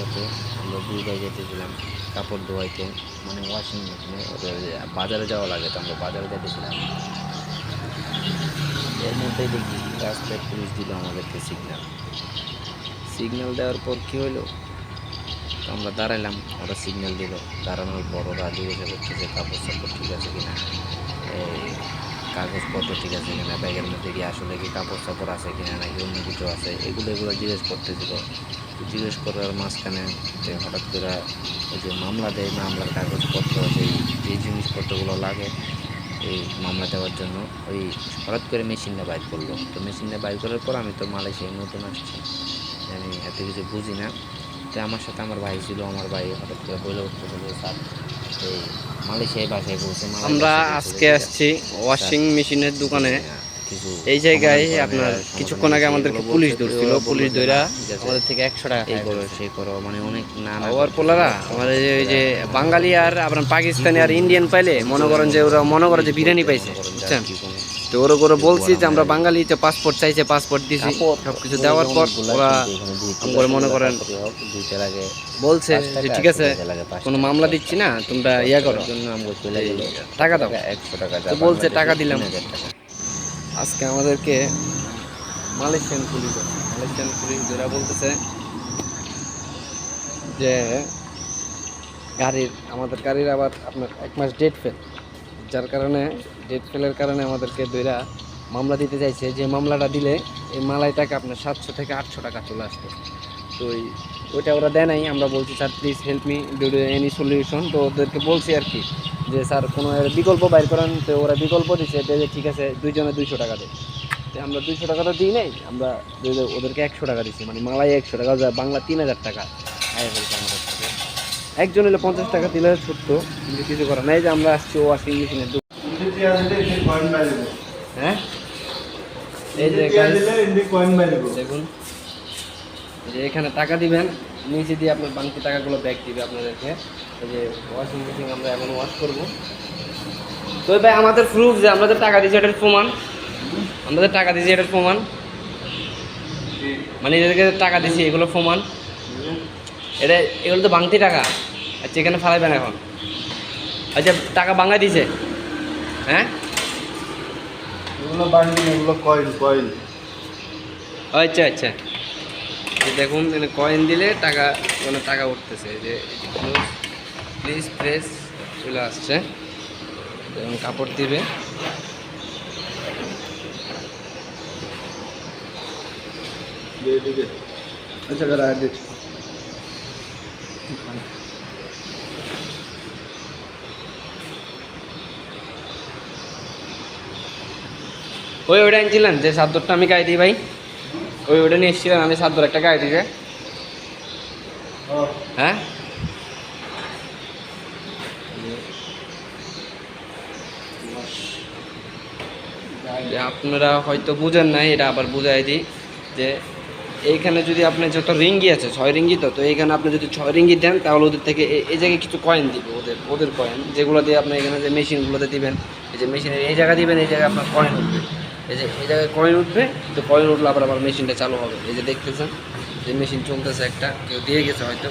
সাথে আমরা 2 ভাই যেতেছিলাম কাপড় ধোয়াইতে, মানে ওয়াশিং মেশিনে। বাজারে যাওয়া লাগে, তো আমরা বাজারে যেতেছিলাম। এর মধ্যেই দেখি রাস্তায় পুলিশ দিল আমাদেরকে সিগন্যাল। সিগন্যাল দেওয়ার পর কী হলো, তো আমরা দাঁড়াইলাম, ওরা সিগন্যাল দিল। দাঁড়ানোর পর ওরা জিজ্ঞাসা করতেছে কাপড় সাপড় ঠিক আছে কিনা, এই কাগজপত্র ঠিক আছে কিনা, ব্যাগের মধ্যে কি আসলে কি কাপড় সাপড় আছে কিনা নাকি অন্য কিছু আছে, এগুলো জিজ্ঞেস করতেছিল। জিজ্ঞেস করার মাঝখানে যে হঠাৎ করে ওই যে মামলা দেয়, মামলার কাগজপত্র যে জিনিসপত্রগুলো লাগে এই মামলা দেওয়ার জন্য, ওই হঠাৎ করে মেশিনটা বাইর করলো। তো মেশিনটা বাইর করার পর আমি তো মালয়েশিয়ায় নতুন আসছি, আমি এত কিছু বুঝি না। তো আমার সাথে আমার ভাই ছিল, আমার ভাই হঠাৎ করে বলে উঠতেছে যে স্যার এই মালয়েশিয়ায় বাসায় বলছে, আমরা আজকে আসছি ওয়াশিং মেশিনের দোকানে। এই জায়গায় আপনার কিছুক্ষণ আগে আমাদেরকে পুলিশ ধরছিল, পুলিশ ধরা আমাদের থেকে 100 টাকা এই করো সেই করো, মানে অনেক না ওর পোলারা আমাদের ওই যে বাঙালি আর আপনার পাকিস্তানি আর ইন্ডিয়ান পাইলে মনে করেন যে ওরা মনে করে যে বিরিয়ানি পাইছে, বুঝছেন? তো ওরা করে বলছি যে আমরা বাঙালি, তো পাসপোর্ট চাইছে, পাসপোর্ট দিছি, সবকিছু দেওয়ার পর ওরা আমরা মনে করেন বলছে যে ঠিক আছে কোনো মামলা দিচ্ছি না, তোমরা ইয়া করো, টাকা দাও। 100 টাকা তো বলছে টাকা দিলাম। আজকে আমাদেরকে মালয়েশিয়ান পুলিশ ধরা বলতেছে যে আমাদের গাড়ির আবার আপনার 1 মাস ডেট ফেল, যার কারণে ডেট ফেলের কারণে আমাদেরকে ধরা মামলা দিতে চাইছে। যে মামলাটা দিলে এই মালাই টাকা আপনার 700 থেকে 800 টাকা চলে আসতো। তো ওইটা ওরা দেয় নাই। আমরা বলছি sir please help me do any solution. তো ওদেরকে বলছি আর কি যে স্যার কোনো বিকল্প বাইর করেন। তো ওরা বিকল্প দিচ্ছে যে ঠিক আছে 2 জনে 200 টাকা দেয়। তো আমরা 200 টাকাটা দিই নাই, আমরা ওদেরকে 100 টাকা দিচ্ছি, মানে মালাই 100 টাকা, বাংলা 3000 টাকা আয় হয়েছে আমাদের কাছে। একজন হলে 50 টাকা দিলে ছুটতো, কিন্তু কিছু করার নাই। যে আমরা আসছি ওয়াশিং মেশিনের হ্যাঁ, এই যে দেখুন যে এখানে টাকা দিবেন, নিচে দিয়ে আপনার বাকি টাকাগুলো ব্যাক দিবে আপনাদেরকে। এই যে ওয়াশিং মেশিন আমরা এখন ওয়াশ করবো। তো ভাই আমাদের প্রুফ যে আমরা যে টাকা দিয়েছি এটার প্রমাণ, আমাদের টাকা দিয়েছি এটার প্রমাণ, মানে এদেরকে টাকা দিয়েছি এগুলো প্রমাণ। এগুলো তো বাংতি টাকা। আচ্ছা এখানে ফালাইবেন এখন। আচ্ছা টাকা বাঙাই দিছে, হ্যাঁ এগুলো বাংলি, এগুলো কয়েন। আচ্ছা আচ্ছা, দেখুন কয়েন দিলে টাকা, মানে টাকা উঠতেছে। যে প্লিজ প্রেস চলে আসছে, এবং কাপড় দিবে। আচ্ছা ওইটা আনছিলেন যে সাদ্দরটা আমি গায়ে দিই ভাই, ওইটা নিয়ে এসেছিলেন আমি সাদ্দর একটা গায়ে দিবে, হ্যাঁ আপনারা হয়তো বুঝেন নাই, এটা আবার বুঝাই দিই যে এইখানে যদি আপনি যত রিঙ্গি আছে 6 রিঙ্গি, তো এইখানে আপনি যদি 6 রিঙ্গি দেন তাহলে ওদের থেকে এই জায়গায় কিছু কয়েন দিবে, ওদের কয়েন, যেগুলো দিয়ে আপনি এখানে যে মেশিনগুলোতে দিবেন, এই যে মেশিনের এই জায়গা দিবেন, এই জায়গায় আপনার কয়েন উঠবে। এই জায়গায় কয়েন উঠবে, তো কয়েন উঠলে আবার মেশিনটা চালু হবে। এই যে দেখতেছেন যে মেশিন চলতেছে, একটা কেউ দিয়ে গেছে হয়তো।